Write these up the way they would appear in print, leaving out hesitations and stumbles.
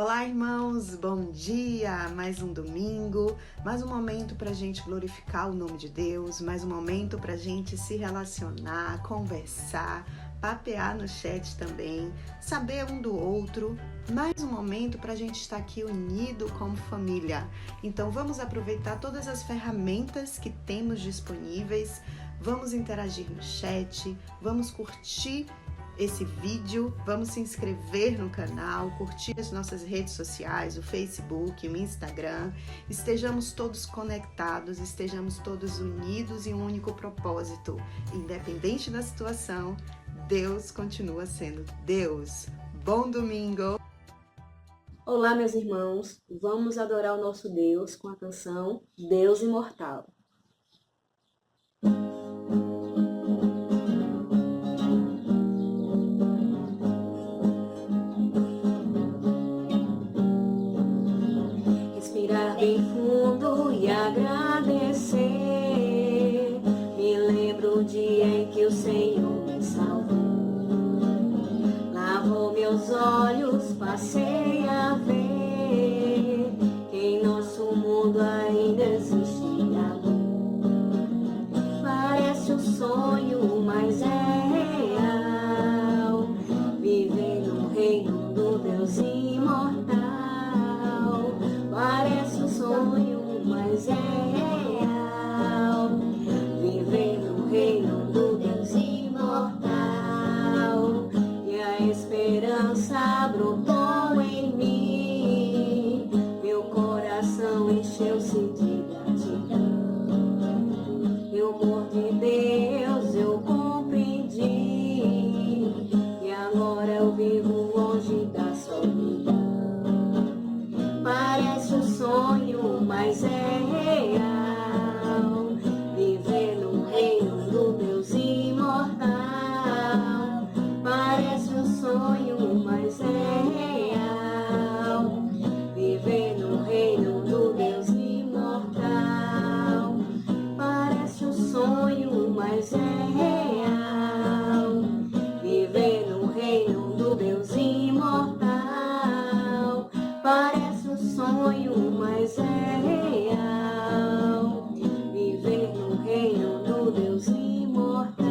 Olá, irmãos, bom dia! Mais um domingo, mais um momento para a gente glorificar o nome de Deus, mais um momento para a gente se relacionar, conversar, papear no chat também, saber um do outro, mais um momento para a gente estar aqui unido como família. Então vamos aproveitar todas as ferramentas que temos disponíveis, vamos interagir no chat, vamos curtir esse vídeo, vamos se inscrever no canal, curtir as nossas redes sociais, o Facebook, o Instagram, estejamos todos conectados, estejamos todos unidos em um único propósito. Independente da situação, Deus continua sendo Deus. Bom domingo! Olá, meus irmãos, vamos adorar o nosso Deus com a canção Deus Imortal. Respirar bem fundo e agradecer. Me lembro o dia em que o Senhor me salvou. Lavou meus olhos, passei a ver que em nosso mundo ainda existe amor. Parece um sonho, mas é real. Viver no reino do Deus imortal. Parece um sonho, mas é real. Viver no reino do Deus imortal. E a esperança brotou em mim. Meu coração encheu-se de gratidão. E o amor de Deus eu compreendi. E agora eu vivo longe da solidão. Parece um sonho, mas é real. Viver no reino do Deus imortal. Parece um sonho, mas é real. Viver no reino do Deus imortal. Parece um sonho, mas é real. Viver no reino do Deus imortal. Parece um sonho, mas é real. Viver no reino do Deus imortal.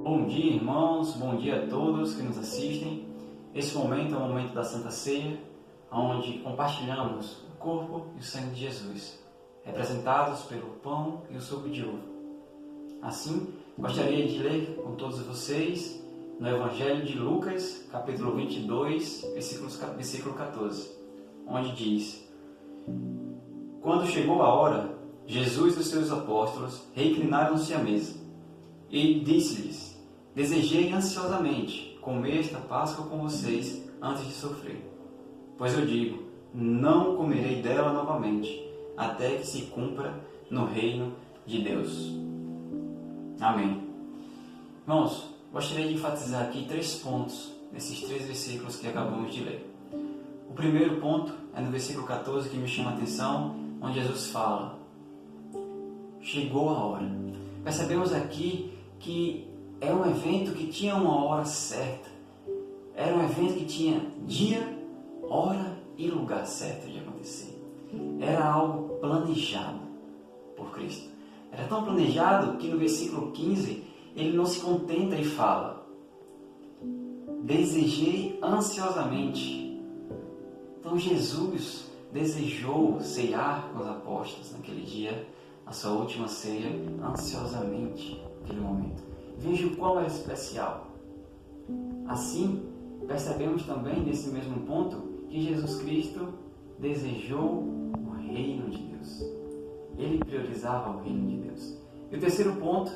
Bom dia, irmãos, bom dia a todos que nos assistem. Esse momento é o momento da Santa Ceia, onde compartilhamos o corpo e o sangue de Jesus, representados pelo pão e o suco de uva. Assim, gostaria de ler com todos vocês no Evangelho de Lucas, capítulo 22, versículo 14, onde diz: Quando chegou a hora, Jesus e os seus apóstolos reclinaram-se à mesa. E disse-lhes: Desejei ansiosamente comer esta Páscoa com vocês antes de sofrer. Pois eu digo, não comerei dela novamente, até que se cumpra no reino de Deus. Amém. Irmãos, gostaria de enfatizar aqui 3 pontos nesses 3 versículos que acabamos de ler. O primeiro ponto é no versículo 14, que me chama a atenção, onde Jesus fala: chegou a hora. Percebemos aqui que é um evento que tinha uma hora certa. Era um evento que tinha dia, hora e lugar certo de acontecer. Era algo planejado por Cristo. Era tão planejado que no versículo 15 ele não se contenta e fala: desejei ansiosamente. Então Jesus desejou ceiar com os apóstolos naquele dia, a sua última ceia, ansiosamente naquele momento. Veja o quão é especial. Assim, percebemos também nesse mesmo ponto que Jesus Cristo desejou o reino de Deus. Ele priorizava o reino de Deus. E o terceiro ponto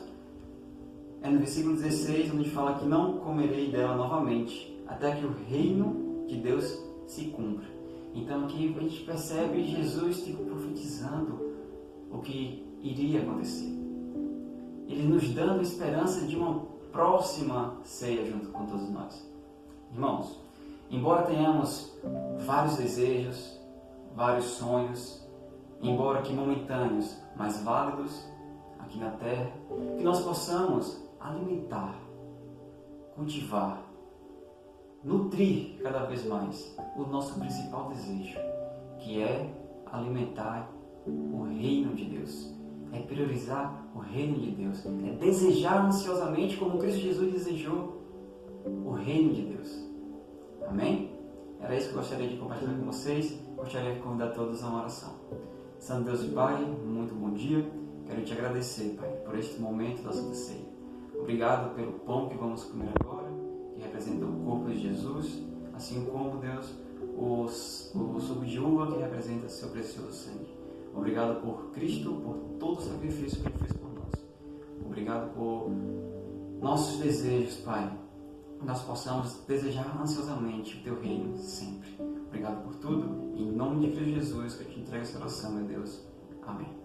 é no versículo 16, onde fala que não comerei dela novamente, até que o reino de Deus se cumpra. Então aqui a gente percebe Jesus profetizando o que iria acontecer. Ele nos dando esperança de uma próxima ceia junto com todos nós. Irmãos, embora tenhamos vários desejos, vários sonhos, embora que momentâneos, mas válidos, aqui na terra, que nós possamos alimentar, cultivar, nutrir cada vez mais o nosso principal desejo, que é alimentar o reino de Deus, é priorizar o reino de Deus, é desejar ansiosamente como Cristo Jesus desejou o reino de Deus. Amém? Era isso que eu gostaria de compartilhar com vocês. Gostaria de convidar todos a uma oração. Santo Deus e Pai, muito bom dia. Quero te agradecer, Pai, por este momento da Santa Ceia. Obrigado pelo pão que vamos comer agora, que representa o corpo de Jesus, assim como, Deus, o suco de uva que representa seu precioso sangue. Obrigado por Cristo, por todo o sacrifício que Ele fez por nós. Obrigado por nossos desejos, Pai. Que nós possamos desejar ansiosamente o Teu reino sempre. Obrigado por tudo. Em nome de Cristo Jesus, que eu te entrego essa oração, meu Deus. Amém.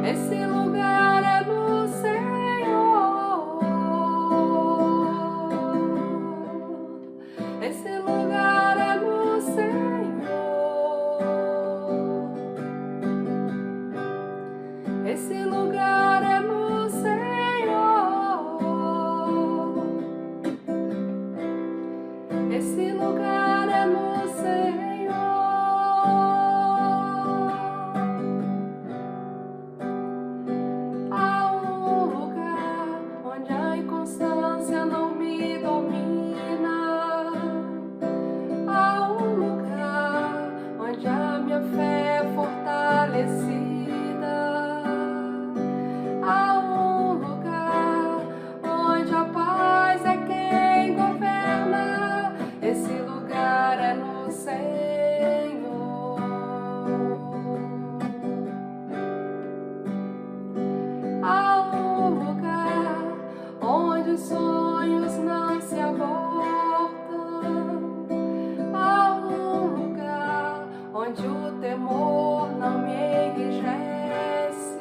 Esse lugar é no Senhor. circunstância não me domina. Há um lugar onde a minha fé é fortalecida. Há um lugar onde a paz é quem governa. Esse lugar é no Senhor. Há um lugar onde os sonhos não se abortam. Há um lugar onde o temor não me enrijece.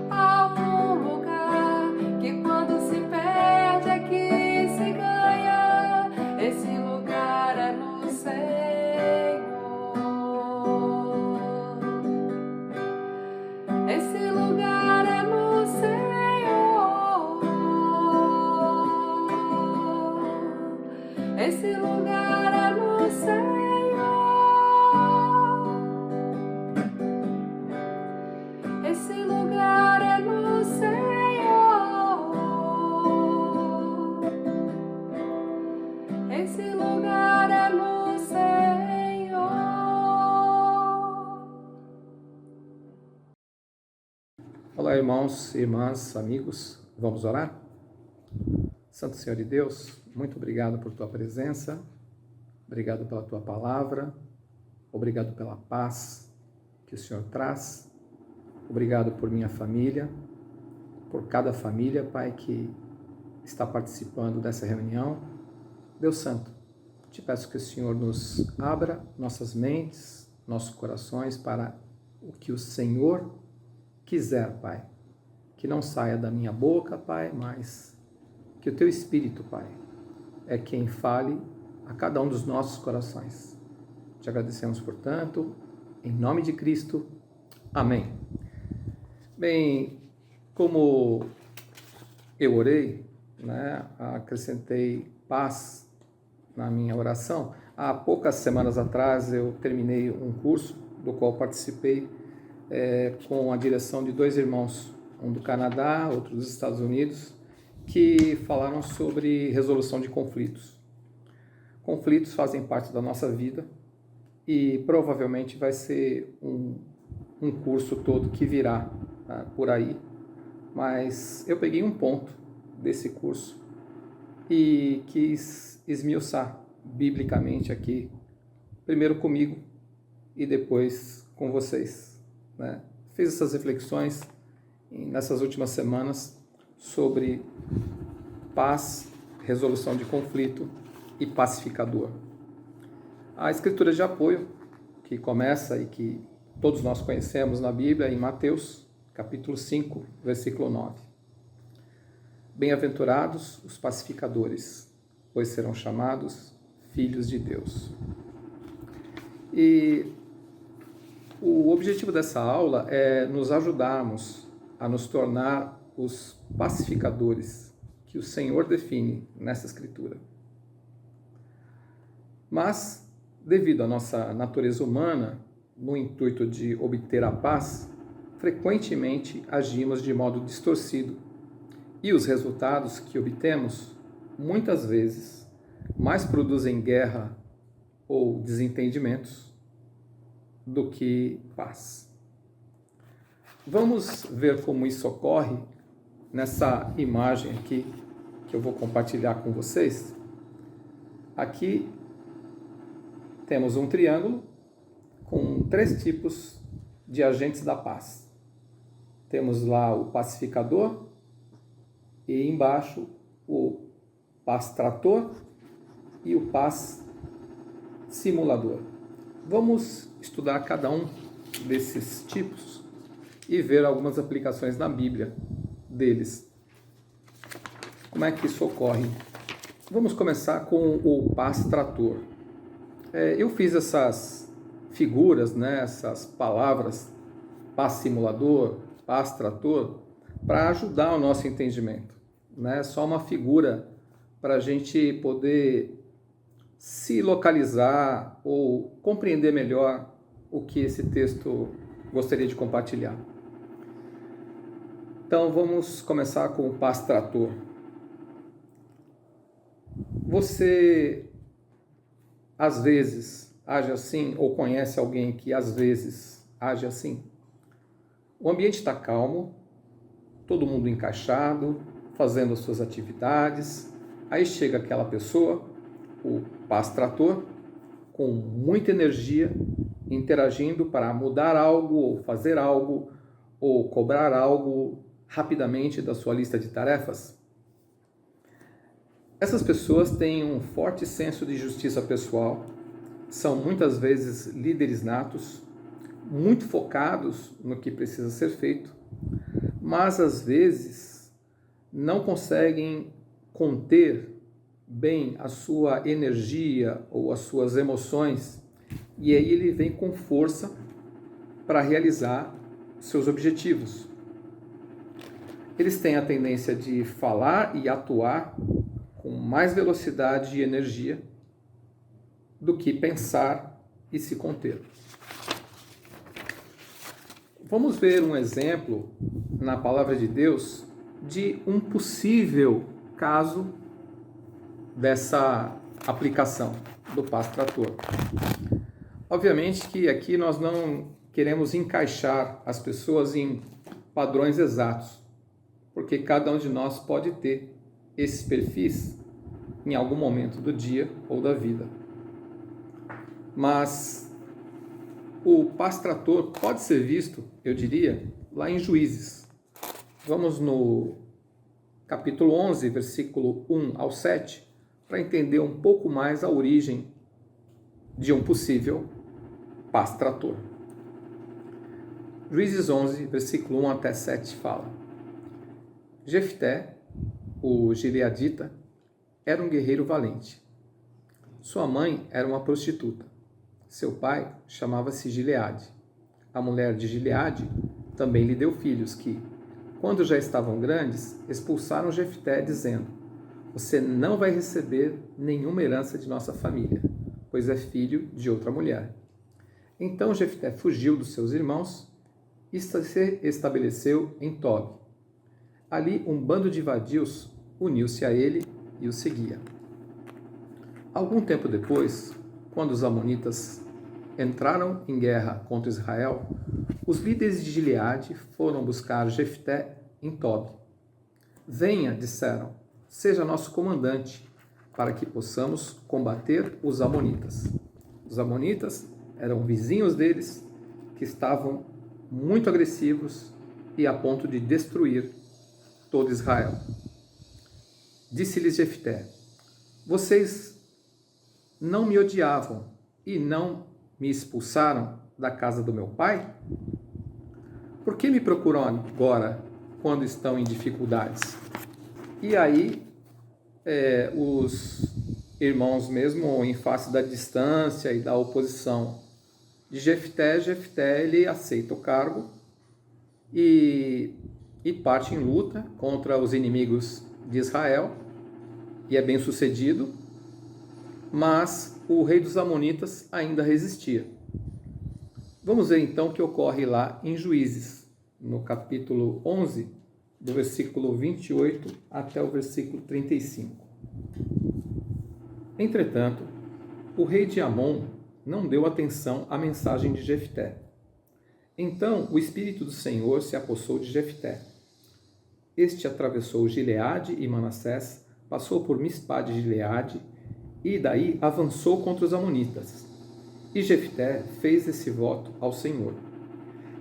Há um lugar que quando se perde é que se ganha. Esse lugar é no Senhor. Esse lugar é no Senhor. Esse lugar é no Senhor. Esse lugar é no Senhor. Esse lugar é no Senhor. Olá, irmãos, irmãs, amigos, vamos orar? Santo Senhor de Deus, muito obrigado por tua presença, obrigado pela tua palavra, obrigado pela paz que o Senhor traz, obrigado por minha família, por cada família, Pai, que está participando dessa reunião. Deus Santo, te peço que o Senhor nos abra nossas mentes, nossos corações para o que o Senhor quiser, Pai, que não saia da minha boca, Pai, mas que o Teu Espírito, Pai, é quem fale a cada um dos nossos corações. Te agradecemos, portanto, em nome de Cristo. Amém. Bem, como eu orei, acrescentei paz na minha oração. Há poucas semanas atrás eu terminei um curso do qual participei com a direção de dois irmãos, um do Canadá, outro dos Estados Unidos, que falaram sobre resolução de conflitos. Conflitos fazem parte da nossa vida e provavelmente vai ser um curso todo que virá por aí, mas eu peguei um ponto desse curso e quis esmiuçar biblicamente aqui, primeiro comigo e depois com vocês. Fiz essas reflexões nessas últimas semanas sobre paz, resolução de conflito e pacificador. A escritura de apoio, que começa e que todos nós conhecemos na Bíblia, em Mateus, capítulo 5, versículo 9. Bem-aventurados os pacificadores, pois serão chamados filhos de Deus. E o objetivo dessa aula é nos ajudarmos a nos tornar os pacificadores que o Senhor define nessa escritura. Mas, devido à nossa natureza humana, no intuito de obter a paz, frequentemente agimos de modo distorcido e os resultados que obtemos, muitas vezes, mais produzem guerra ou desentendimentos do que paz. Vamos ver como isso ocorre nessa imagem aqui que eu vou compartilhar com vocês. Aqui temos um triângulo com 3 tipos de agentes da paz. Temos lá o pacificador e embaixo o paz trator e o paz simulador. Vamos estudar cada um desses tipos e ver algumas aplicações na Bíblia deles. Como é que isso ocorre? Vamos começar com o paz trator. Eu fiz essas figuras, essas palavras, paz simulador, paz trator, para ajudar o nosso entendimento. Só uma figura para a gente poder se localizar ou compreender melhor o que esse texto gostaria de compartilhar. Então vamos começar com o paz trator. Você às vezes age assim ou conhece alguém que às vezes age assim? O ambiente está calmo, todo mundo encaixado, fazendo as suas atividades. Aí chega aquela pessoa, o paz trator, com muita energia, interagindo para mudar algo ou fazer algo ou cobrar algo rapidamente da sua lista de tarefas. Essas pessoas têm um forte senso de justiça pessoal, são muitas vezes líderes natos, muito focados no que precisa ser feito, mas às vezes não conseguem conter bem a sua energia ou as suas emoções, e aí ele vem com força para realizar seus objetivos. Eles têm a tendência de falar e atuar com mais velocidade e energia do que pensar e se conter. Vamos ver um exemplo na palavra de Deus de um possível caso dessa aplicação do paz trator. Obviamente que aqui nós não queremos encaixar as pessoas em padrões exatos, porque cada um de nós pode ter esses perfis em algum momento do dia ou da vida. Mas o paz trator pode ser visto, eu diria, lá em Juízes. Vamos no capítulo 11, versículo 1 ao 7, para entender um pouco mais a origem de um possível paz trator. Juízes 11, versículo 1 até 7 fala: Jefté, o gileadita, era um guerreiro valente. Sua mãe era uma prostituta. Seu pai chamava-se Gileade. A mulher de Gileade também lhe deu filhos que, quando já estavam grandes, expulsaram Jefté, dizendo: Você não vai receber nenhuma herança de nossa família, pois é filho de outra mulher. Então Jefté fugiu dos seus irmãos e se estabeleceu em Tob. Ali um bando de vadios uniu-se a ele e o seguia. Algum tempo depois, quando os amonitas entraram em guerra contra Israel, os líderes de Gileade foram buscar Jefté em Tob. Venha, disseram, seja nosso comandante, para que possamos combater os amonitas. Os amonitas eram vizinhos deles, que estavam muito agressivos e a ponto de destruir todo Israel. Disse-lhes Jefté: Vocês não me odiavam e não me expulsaram da casa do meu pai? Por que me procuram agora quando estão em dificuldades? E aí, os irmãos mesmo, em face da distância e da oposição de Jefté, ele aceita o cargo e parte em luta contra os inimigos de Israel, e é bem sucedido, mas o rei dos amonitas ainda resistia. Vamos ver então o que ocorre lá em Juízes, no capítulo 11, do versículo 28 até o versículo 35. Entretanto, o rei de Amon não deu atenção à mensagem de Jefté. Então o Espírito do Senhor se apossou de Jefté. Este atravessou Gileade e Manassés, passou por Mispá de Gileade e daí avançou contra os amonitas. E Jefté fez esse voto ao Senhor: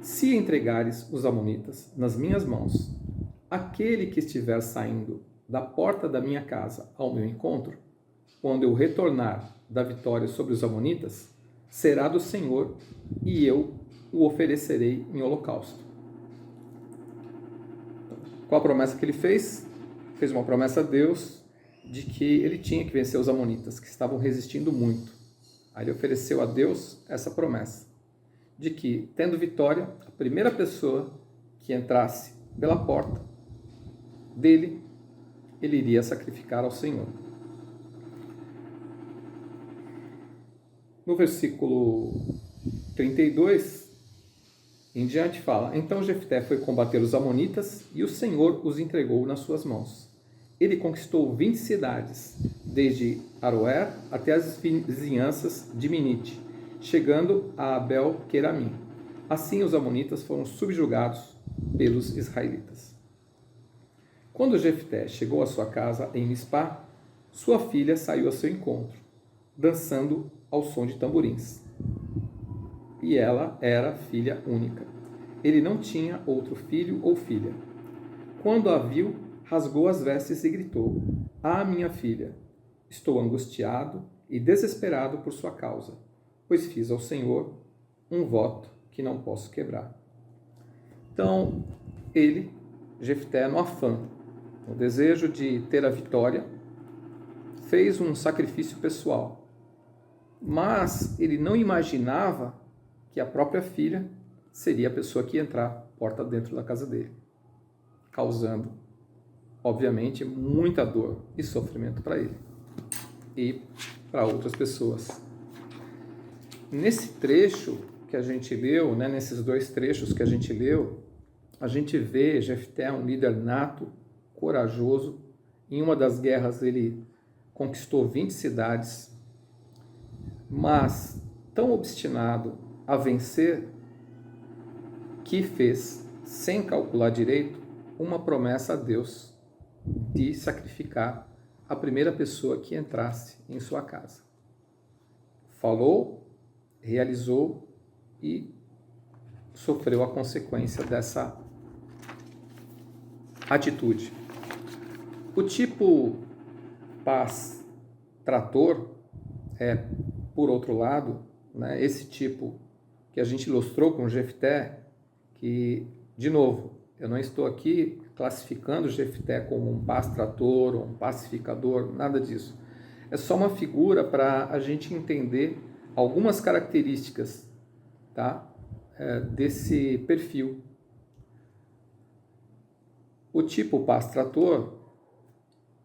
Se entregares os amonitas nas minhas mãos, aquele que estiver saindo da porta da minha casa ao meu encontro, quando eu retornar da vitória sobre os amonitas, será do Senhor, e eu o oferecerei em holocausto. Qual a promessa que ele fez? Fez uma promessa a Deus de que ele tinha que vencer os amonitas, que estavam resistindo muito. Aí ele ofereceu a Deus essa promessa, de que, tendo vitória, a primeira pessoa que entrasse pela porta dele, ele iria sacrificar ao Senhor. No versículo 32, em diante fala: então Jefté foi combater os amonitas e o Senhor os entregou nas suas mãos. Ele conquistou 20 cidades, desde Aroer até as vizinhanças de Minite, chegando a Abel-Queramim. Assim os amonitas foram subjugados pelos israelitas. Quando Jefté chegou à sua casa em Mispá, sua filha saiu ao seu encontro, dançando ao som de tamborins. E ela era filha única. Ele não tinha outro filho ou filha. Quando a viu, rasgou as vestes e gritou: ah, minha filha, estou angustiado e desesperado por sua causa, pois fiz ao Senhor um voto que não posso quebrar. Então, ele, Jefté, no afã, no desejo de ter a vitória, fez um sacrifício pessoal. Mas ele não imaginava que a própria filha seria a pessoa que ia entrar porta dentro da casa dele, causando, obviamente, muita dor e sofrimento para ele e para outras pessoas. Nesse trecho que a gente leu, nesses dois trechos que a gente leu, a gente vê Jefté um líder nato, corajoso. Em uma das guerras ele conquistou 20 cidades, mas tão obstinado a vencer que fez, sem calcular direito, uma promessa a Deus de sacrificar a primeira pessoa que entrasse em sua casa. Falou, realizou e sofreu a consequência dessa atitude. O tipo paz trator é, por outro lado, esse tipo que a gente ilustrou com Jefté, que, de novo, eu não estou aqui classificando Jefté como um paz trator ou um pacificador, nada disso. É só uma figura para a gente entender algumas características, tá? Desse perfil. O tipo paz trator,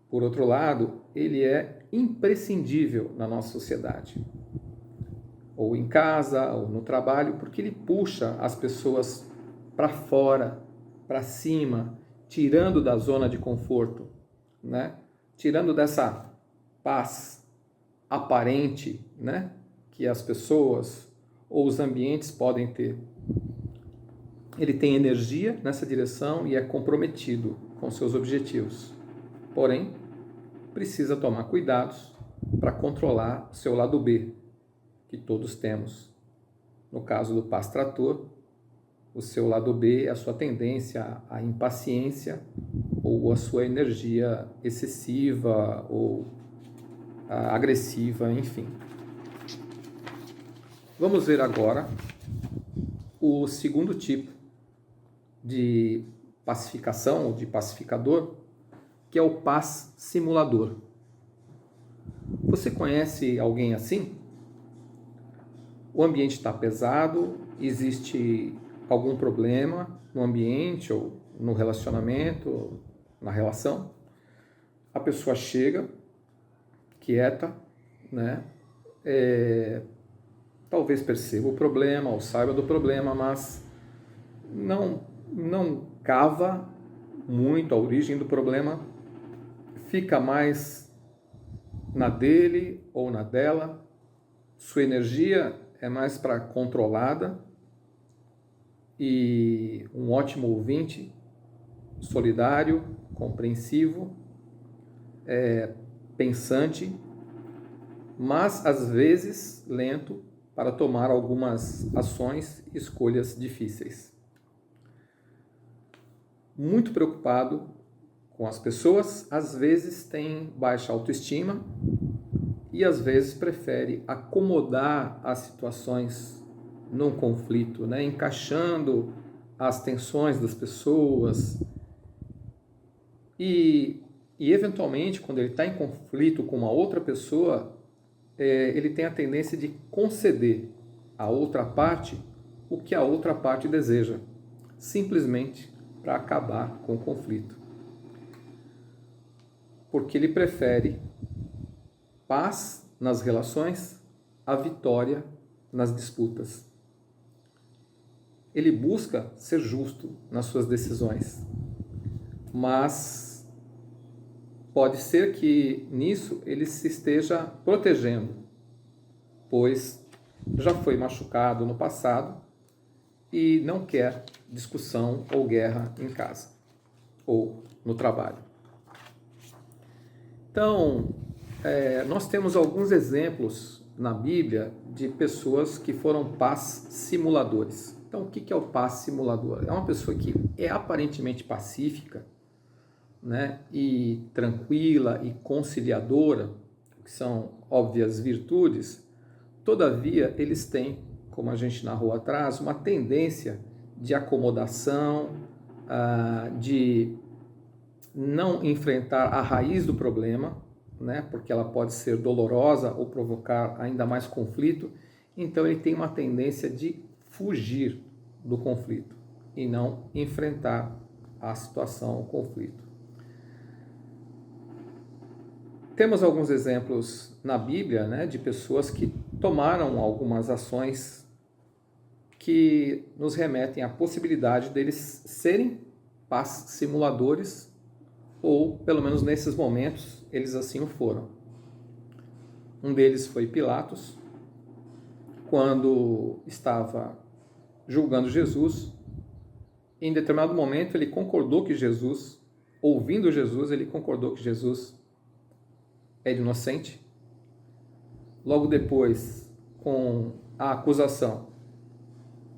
por outro lado, ele é imprescindível na nossa sociedade, ou em casa, ou no trabalho, porque ele puxa as pessoas para fora, para cima, tirando da zona de conforto, tirando dessa paz aparente, que as pessoas ou os ambientes podem ter. Ele tem energia nessa direção e é comprometido com seus objetivos. Porém, precisa tomar cuidados para controlar o seu lado B, que todos temos. No caso do paz trator, o seu lado B é a sua tendência à impaciência ou a sua energia excessiva ou agressiva, enfim. Vamos ver agora o segundo tipo de pacificação ou de pacificador, que é o paz simulador. Você conhece alguém assim? O ambiente está pesado, existe algum problema no ambiente ou no relacionamento, na relação. A pessoa chega, quieta, talvez perceba o problema ou saiba do problema, mas não cava muito a origem do problema, fica mais na dele ou na dela, sua energia é mais para controlada, e um ótimo ouvinte, solidário, compreensivo, pensante, mas às vezes lento para tomar algumas ações e escolhas difíceis. Muito preocupado com as pessoas, às vezes tem baixa autoestima e às vezes prefere acomodar as situações num conflito, encaixando as tensões das pessoas e eventualmente, quando ele está em conflito com uma outra pessoa, ele tem a tendência de conceder à outra parte o que a outra parte deseja, simplesmente para acabar com o conflito. Porque ele prefere paz nas relações à vitória nas disputas. ele busca ser justo nas suas decisões, mas pode ser que nisso ele se esteja protegendo, pois já foi machucado no passado e não quer discussão ou guerra em casa ou no trabalho. Então, nós temos alguns exemplos na Bíblia de pessoas que foram paz simuladores. Então, o que é o paz simulador? É uma pessoa que é aparentemente pacífica, né, e tranquila e conciliadora, que são óbvias virtudes, todavia eles têm, como a gente narrou atrás, uma tendência de acomodação, de não enfrentar a raiz do problema, né, porque ela pode ser dolorosa ou provocar ainda mais conflito. Então ele tem uma tendência de fugir do conflito e não enfrentar a situação, o conflito. Temos alguns exemplos na Bíblia, né, de pessoas que tomaram algumas ações que nos remetem à possibilidade deles serem paz simuladores, ou pelo menos nesses momentos eles assim o foram. Um deles foi Pilatos, quando estava julgando Jesus. Em determinado momento ele concordou que Jesus, ouvindo Jesus, ele concordou que Jesus é inocente. Logo depois, com a acusação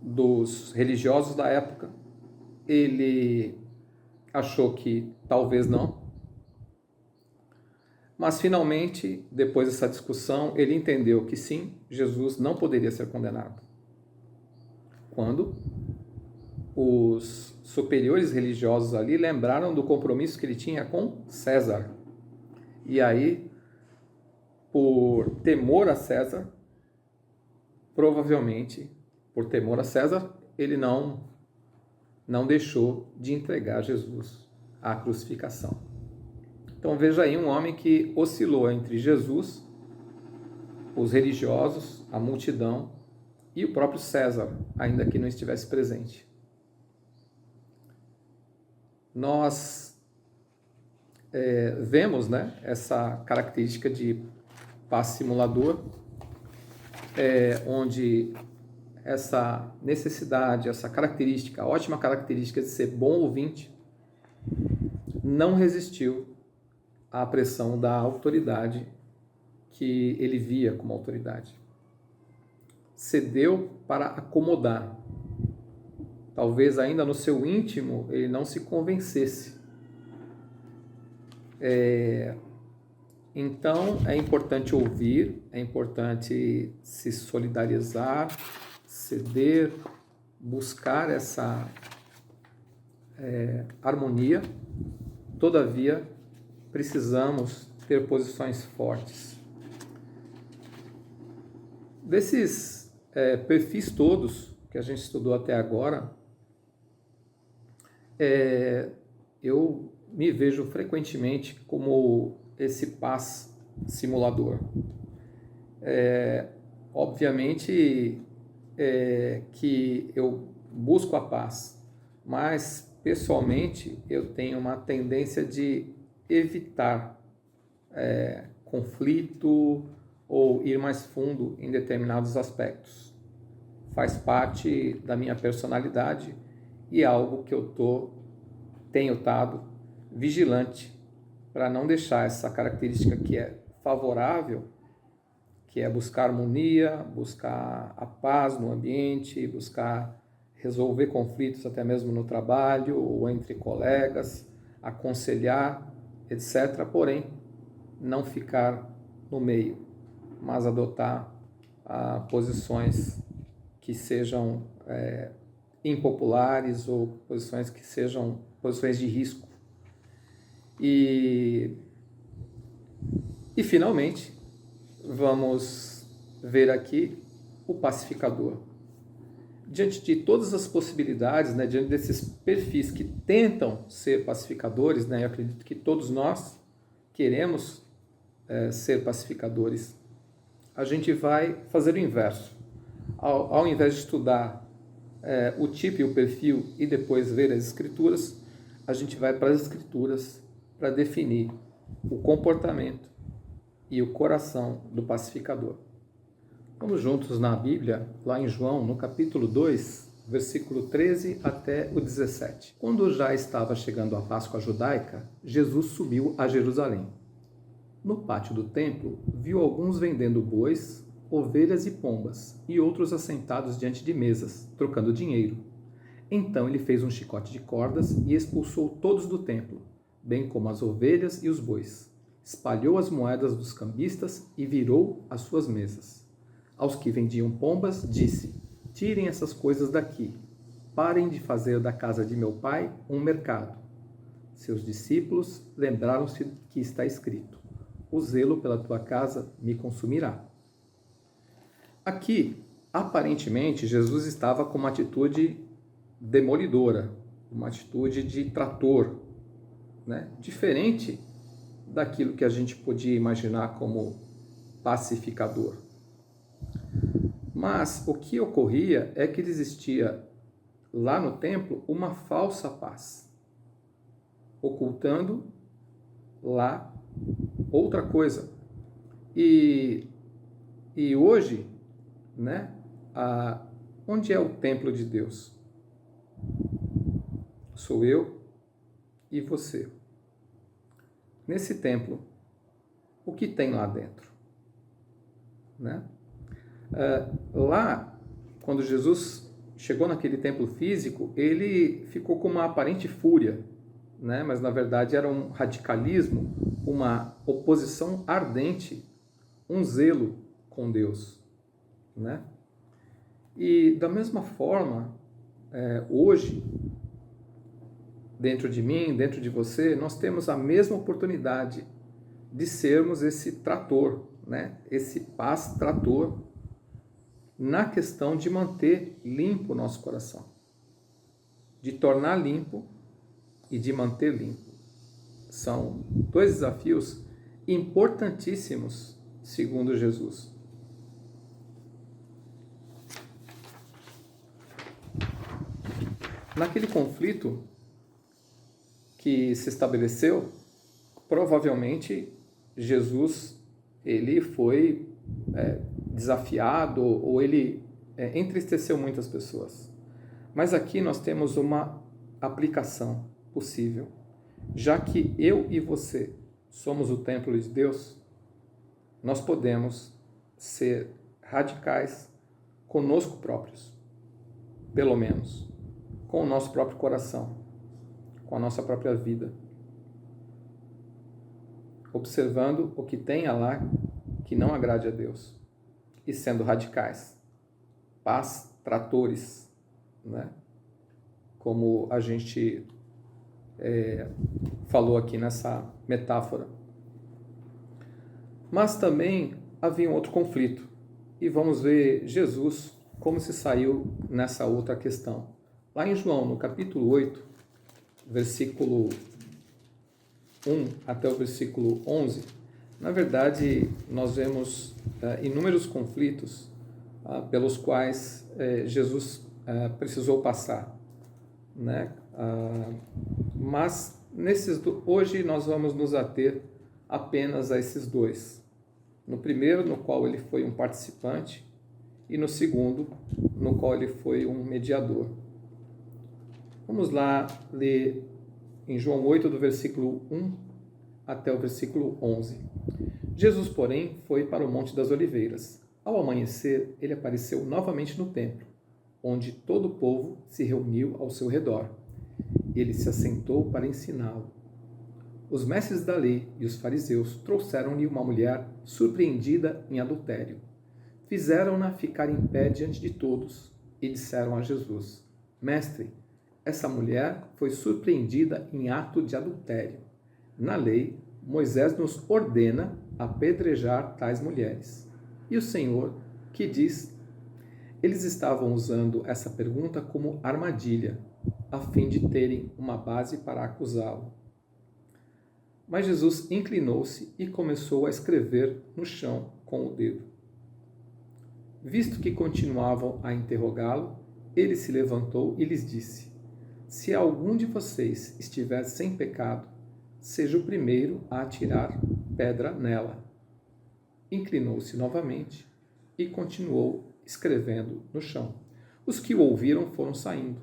dos religiosos da época, ele achou que talvez não. Mas finalmente, depois dessa discussão, ele entendeu que sim, Jesus não poderia ser condenado. Quando os superiores religiosos ali lembraram do compromisso que ele tinha com César. E aí, por temor a César, provavelmente, por temor a César, ele não deixou de entregar Jesus à crucificação. Então veja aí um homem que oscilou entre Jesus, os religiosos, a multidão e o próprio César, ainda que não estivesse presente. Nós vemos, né, essa característica de paz simulador, onde essa necessidade, essa característica, a ótima característica de ser bom ouvinte, não resistiu à pressão da autoridade que ele via como autoridade. Cedeu para acomodar. Talvez ainda no seu íntimo ele não se convencesse. Então é importante ouvir, é importante se solidarizar, ceder, buscar essa harmonia. Todavia, precisamos ter posições fortes. Desses perfis todos que a gente estudou até agora, eu me vejo frequentemente como esse paz simulador. Obviamente que eu busco a paz, mas pessoalmente eu tenho uma tendência de evitar conflito ou ir mais fundo em determinados aspectos. Faz parte da minha personalidade e é algo que eu tenho estado vigilante para não deixar essa característica que é favorável, que é buscar harmonia, buscar a paz no ambiente, buscar resolver conflitos até mesmo no trabalho ou entre colegas, aconselhar, etc. Porém, não ficar no meio, mas adotar posições que sejam impopulares ou posições que sejam posições de risco. E finalmente, vamos ver aqui o pacificador. Diante de todas as possibilidades, né, diante desses perfis que tentam ser pacificadores, né, eu acredito que todos nós queremos ser pacificadores, a gente vai fazer o inverso. Ao invés de estudar o tipo e o perfil e depois ver as escrituras, a gente vai para as escrituras para definir o comportamento e o coração do pacificador. Vamos juntos na Bíblia, lá em João, no capítulo 2, versículo 13 até o 17. Quando já estava chegando a Páscoa judaica, Jesus subiu a Jerusalém. No pátio do templo, viu alguns vendendo bois, ovelhas e pombas, e outros assentados diante de mesas, trocando dinheiro. Então ele fez um chicote de cordas e expulsou todos do templo, bem como as ovelhas e os bois. Espalhou as moedas dos cambistas e virou as suas mesas. Aos que vendiam pombas, disse: tirem essas coisas daqui. Parem de fazer da casa de meu pai um mercado. Seus discípulos lembraram-se que está escrito: o zelo pela tua casa me consumirá. Aqui, aparentemente, Jesus estava com uma atitude demolidora, uma atitude de trator, né? Diferente daquilo que a gente podia imaginar como pacificador. Mas o que ocorria é que existia lá no templo uma falsa paz, ocultando lá outra coisa. E hoje, né, onde é o templo de Deus? Sou eu e você. Nesse templo, o que tem lá dentro? Né? Lá, quando Jesus chegou naquele templo físico, ele ficou com uma aparente fúria, né? Mas na verdade era um radicalismo, uma oposição ardente, um zelo com Deus, né? E da mesma forma, hoje, dentro de mim, dentro de você, nós temos a mesma oportunidade de sermos esse trator, né? Esse paz trator na questão de manter limpo o nosso coração, de tornar limpo e de manter limpo. São dois desafios importantíssimos, segundo Jesus. Naquele conflito que se estabeleceu, provavelmente Jesus ele foi desafiado ou ele entristeceu muitas pessoas. Mas aqui nós temos uma aplicação possível. Já que eu e você somos o templo de Deus, nós podemos ser radicais conosco próprios, pelo menos, com o nosso próprio coração, com a nossa própria vida, observando o que tenha lá que não agrade a Deus e sendo radicais, paz tratores, né? Como a gente falou aqui nessa metáfora. Mas também havia um outro conflito e vamos ver Jesus como se saiu nessa outra questão. Lá em João, no capítulo 8, versículo 1 até o versículo 11, na verdade, nós vemos inúmeros conflitos pelos quais Jesus precisou passar, né? Mas hoje nós vamos nos ater apenas a esses dois. No primeiro, no qual ele foi um participante, e no segundo, no qual ele foi um mediador. Vamos lá ler em João 8, do versículo 1 até o versículo 11. Jesus, porém, foi para o Monte das Oliveiras. Ao amanhecer, ele apareceu novamente no templo, onde todo o povo se reuniu ao seu redor. Ele se assentou para ensiná-lo. Os mestres da lei e os fariseus trouxeram-lhe uma mulher surpreendida em adultério. Fizeram-na ficar em pé diante de todos e disseram a Jesus: Mestre, essa mulher foi surpreendida em ato de adultério. Na lei, Moisés nos ordena apedrejar tais mulheres. E o Senhor, que diz? Eles estavam usando essa pergunta como armadilha, a fim de terem uma base para acusá-lo. Mas Jesus inclinou-se e começou a escrever no chão com o dedo. Visto que continuavam a interrogá-lo, ele se levantou e lhes disse: se algum de vocês estiver sem pecado, seja o primeiro a atirar pedra nela. Inclinou-se novamente e continuou escrevendo no chão. Os que o ouviram foram saindo,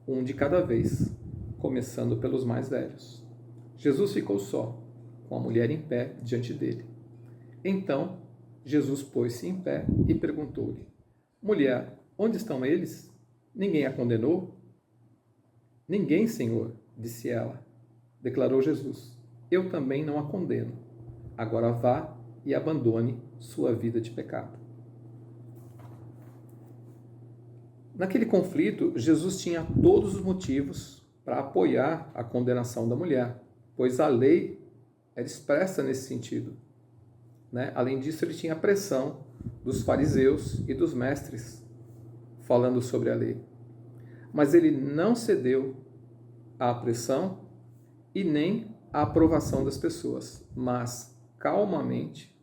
um de cada vez, começando pelos mais velhos. Jesus ficou só, com a mulher em pé diante dele. Então, Jesus pôs-se em pé e perguntou-lhe: mulher, onde estão eles? Ninguém a condenou? Ninguém, Senhor, disse ela. Declarou Jesus: eu também não a condeno. Agora vá e abandone sua vida de pecado. Naquele conflito, Jesus tinha todos os motivos para apoiar a condenação da mulher, pois a lei era expressa nesse sentido, né? Além disso, ele tinha a pressão dos fariseus e dos mestres falando sobre a lei. Mas ele não cedeu à pressão e nem à aprovação das pessoas, mas calmamente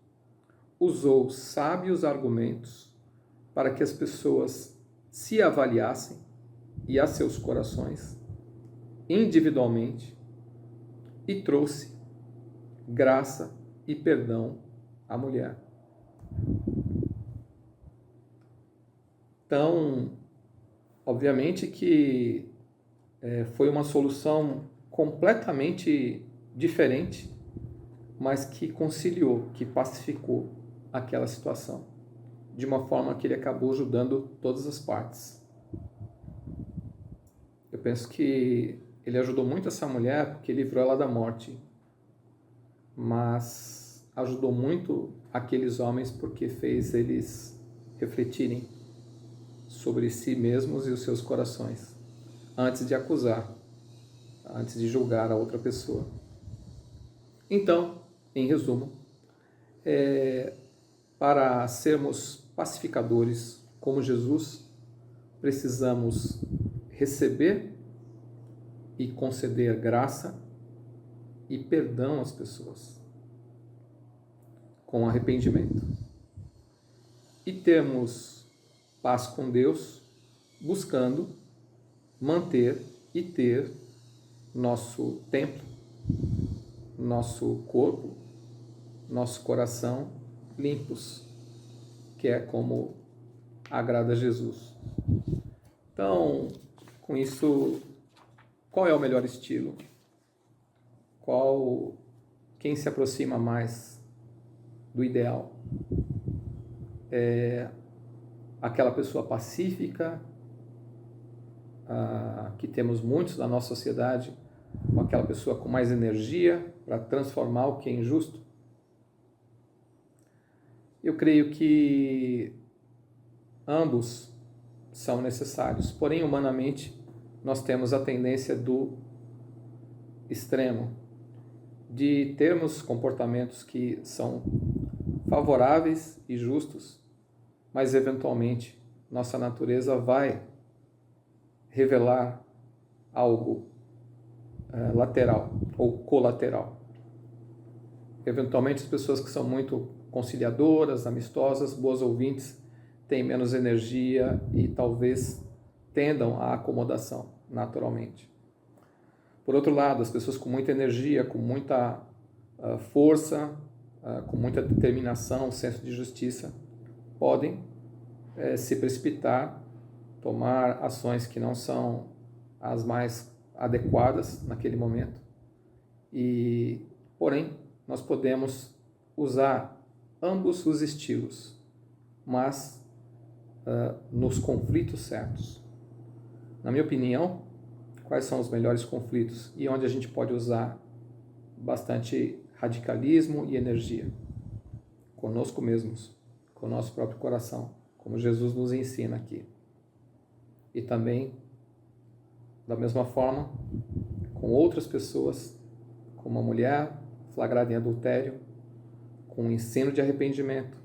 usou sábios argumentos para que as pessoas se avaliassem e a seus corações individualmente e trouxe graça e perdão à mulher. Então, obviamente que foi uma solução completamente diferente, mas que conciliou, que pacificou aquela situação, de uma forma que ele acabou ajudando todas as partes. Eu penso que ele ajudou muito essa mulher porque livrou ela da morte, mas ajudou muito aqueles homens porque fez eles refletirem sobre si mesmos e os seus corações, antes de acusar, antes de julgar a outra pessoa. Então, em resumo, para sermos pacificadores como Jesus, precisamos receber e conceder graça e perdão às pessoas, com arrependimento. E termos paz com Deus, buscando manter e ter nosso templo, nosso corpo, nosso coração limpos, que é como agrada a Jesus. Então, com isso, qual é o melhor estilo? Quem se aproxima mais do ideal? É aquela pessoa pacífica, que temos muitos na nossa sociedade, ou aquela pessoa com mais energia para transformar o que é injusto? Eu creio que ambos são necessários, porém, humanamente, nós temos a tendência do extremo, de termos comportamentos que são favoráveis e justos, mas, eventualmente, nossa natureza vai revelar algo lateral ou colateral. Eventualmente, as pessoas que são muito conciliadoras, amistosas, boas ouvintes, têm menos energia e talvez tendam à acomodação naturalmente. Por outro lado, as pessoas com muita energia, com muita força, com muita determinação, senso de justiça, podem se precipitar, tomar ações que não são as mais adequadas naquele momento. Porém, nós podemos usar ambos os estilos, mas nos conflitos certos. Na minha opinião, quais são os melhores conflitos e onde a gente pode usar bastante radicalismo e energia? Conosco mesmos, com o nosso próprio coração, como Jesus nos ensina aqui. E também, da mesma forma, com outras pessoas, como uma mulher flagrada em adultério, com um ensino de arrependimento,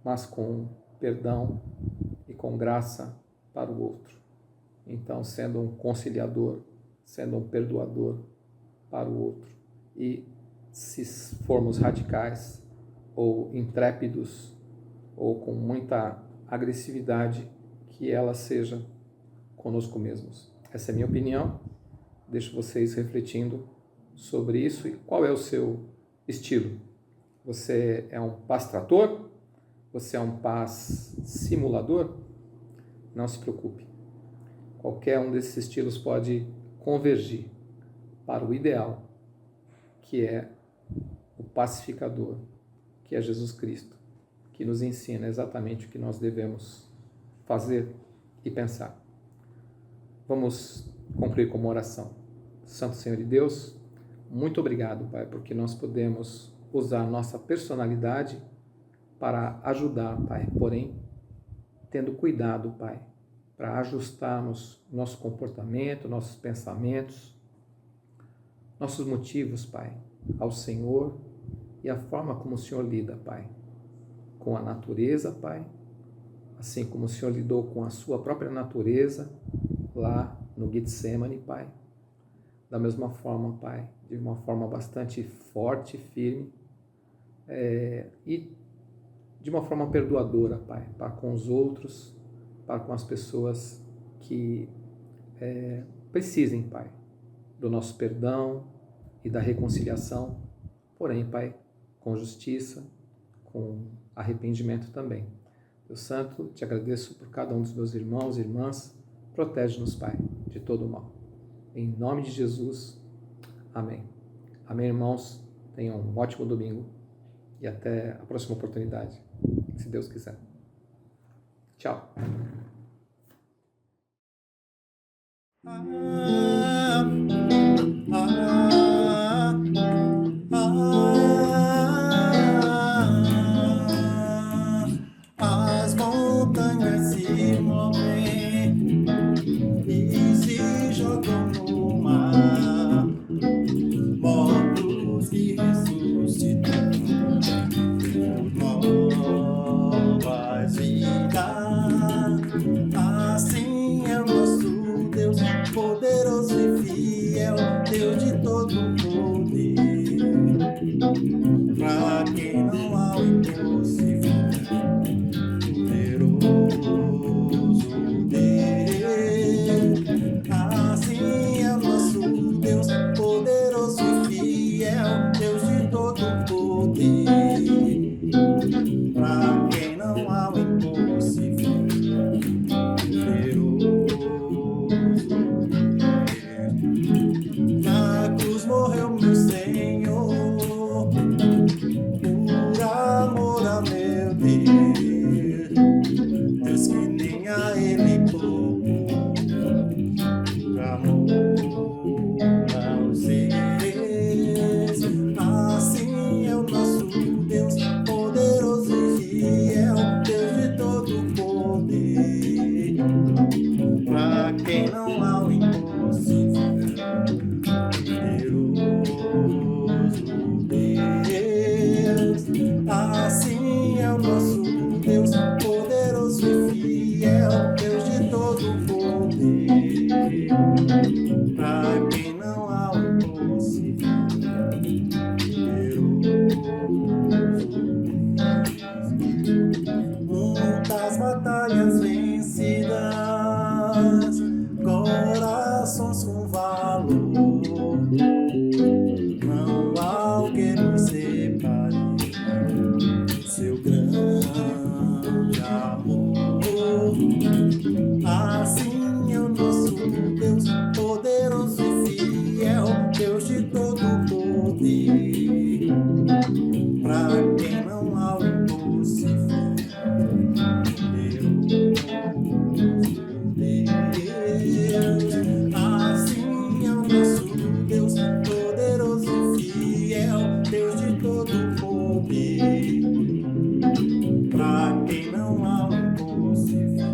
mas com perdão e com graça para o outro. Então, sendo um conciliador, sendo um perdoador para o outro. E se formos radicais ou intrépidos ou com muita agressividade, que ela seja conosco mesmos. Essa é a minha opinião. Deixo vocês refletindo sobre isso e qual é o seu estilo. Você é um paz trator? Você é um paz simulador? Não se preocupe. Qualquer um desses estilos pode convergir para o ideal, que é o pacificador, que é Jesus Cristo, que nos ensina exatamente o que nós devemos fazer e pensar. Vamos concluir com uma oração. Santo Senhor e Deus, muito obrigado, Pai, porque nós podemos usar nossa personalidade para ajudar, Pai, porém, tendo cuidado, Pai, para ajustarmos nosso comportamento, nossos pensamentos, nossos motivos, Pai, ao Senhor e a forma como o Senhor lida, Pai, com a natureza, Pai, assim como o Senhor lidou com a sua própria natureza lá no Getsemane, Pai. Da mesma forma, Pai, de uma forma bastante forte e firme, e de uma forma perdoadora, Pai, para com os outros, para com as pessoas que precisem, Pai, do nosso perdão e da reconciliação, porém, Pai, com justiça, com arrependimento também. Deus Santo, te agradeço por cada um dos meus irmãos e irmãs. Protege-nos, Pai, de todo o mal. Em nome de Jesus, amém. Amém, irmãos. Tenham um ótimo domingo e até a próxima oportunidade, se Deus quiser. Tchau. As montanhas se movem e se jogam no mar, mortos que ressuscitam, novas vidas. Assim é o nosso Deus, poderoso e fiel, Deus de todo poder. Pra quem não há o impossível, poderoso Deus. Assim é o nosso Deus, poderoso e fiel, Deus de todo poder. Pra quem não há o impossível, poderoso Deus. Na cruz morreu meu Senhor, por amor a meu Deus, Deus que nem a Ele poupou, por amor aos seres. Assim é o nosso Deus, poderoso e fiel, Deus de todo poder. Pra quem não há o impossível, poderoso Deus. Assim é o nosso Deus, poderoso e fiel, Deus de todo poder. Pra quem não há o impossível, poderoso. Muitas batalhas vencidas, corações com valor, não há o que nos separe, seu grande amor. Assim é o nosso Deus, poderoso e fiel, Deus de todo poder. Pra quem não há o impossível, poderoso Deus. Assim é o nosso Deus, poderoso e fiel, Deus de todo poder. Pra quem não há o impossível,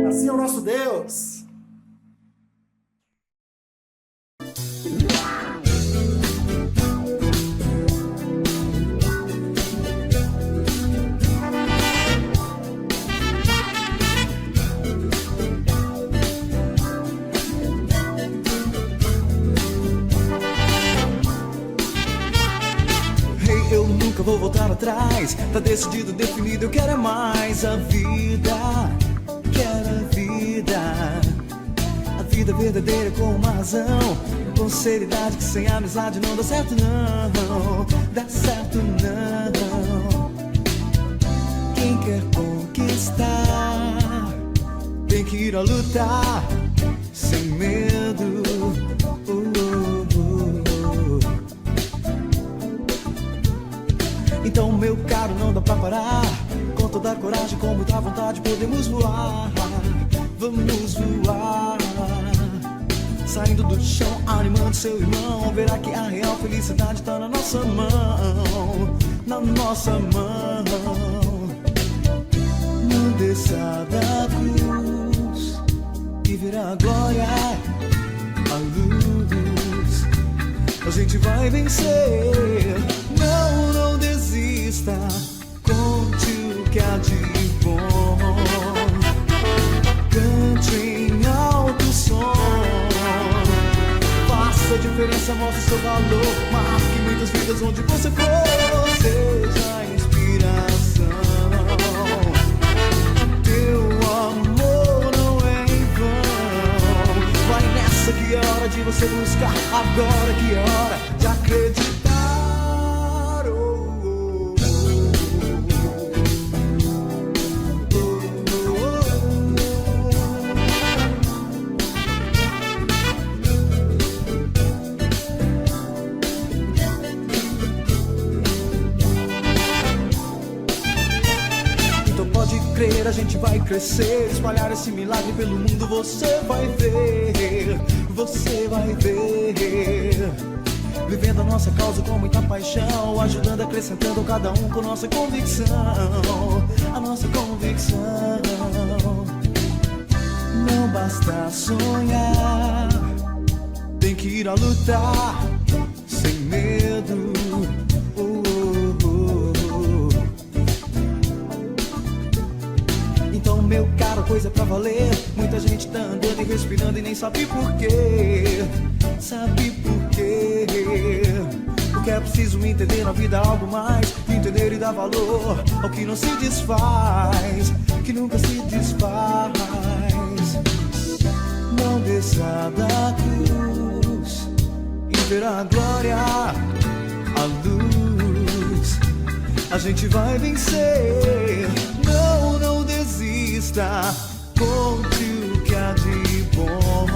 assim é o nosso Deus. vou voltar atrás. Tá decidido, definido, eu quero é mais. A vida, quero a vida. A vida verdadeira com uma razão, com seriedade, que sem amizade não dá certo não. Dá certo não. Quem quer conquistar tem que ir a lutar sem medo. Então, meu caro, não dá pra parar. Com toda a coragem, com muita vontade, podemos voar. Vamos voar. Saindo do chão, animando seu irmão. Verá que a real felicidade tá na nossa mão. Na nossa mão. Não desça da cruz e verá a glória, a luz. A gente vai vencer. Não, não desista. Conte o que há de bom. Cante em alto som. Faça a diferença, mostre seu valor. Marque muitas vidas onde você for. Seja a inspiração. Teu amor não é em vão. Vai nessa que é hora de você buscar. Agora que é hora de acreditar. A gente vai crescer, espalhar esse milagre pelo mundo. Você vai ver, você vai ver. Vivendo a nossa causa com muita paixão, ajudando, acrescentando cada um com nossa convicção. A nossa convicção. Não basta sonhar, tem que ir a lutar sem medo. Meu caro, coisa pra valer. Muita gente tá andando e respirando e nem sabe por quê. Sabe por quê? Porque é preciso entender na vida algo mais. Entender e dar valor ao que não se desfaz, que nunca se desfaz. Não desça da cruz e verá a glória, a luz. A gente vai vencer. Não, não desista. Conte o que há de bom.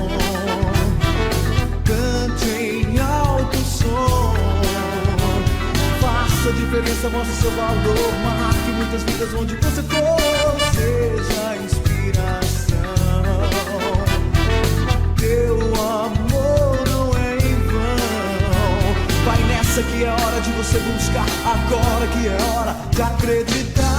Cante em alto som. Faça a diferença, mostre seu valor. Marque muitas vidas onde você for. Seja a inspiração. Teu amor não é em vão. Vai nessa que é hora de você buscar. Agora que é hora de acreditar.